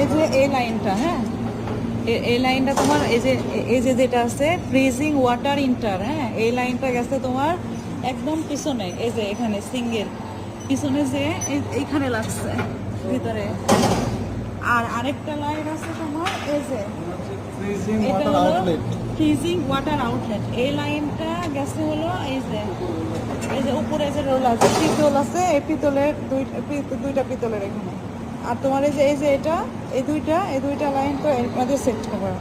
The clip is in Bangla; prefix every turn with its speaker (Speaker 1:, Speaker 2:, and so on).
Speaker 1: এই যে এই লাইনটা, হ্যাঁ এই লাইনটা তোমার এই যে যেটা আছে ফ্রিজিং ওয়াটার ইন্টার, হ্যাঁ এই লাইনটা গেছে তোমার একদম পিছনে, এই যে এখানে সিঙ্গেল পিছনে যে এইখানে লাগছে ভিতরে। আর আরেকটা লাইন আছে তোমার এই যে এটা হলো ফ্রিজিং ওয়াটার আউটলেট, এই লাইনটা গেছে হলো এই যে উপরে যে রোল আছে পিতল আছে, এই পিতলের দুইটা পিতলের এখানে। আর তোমার এই যে এটা এই দুইটা লাইন তো এর মধ্যে সেট করা।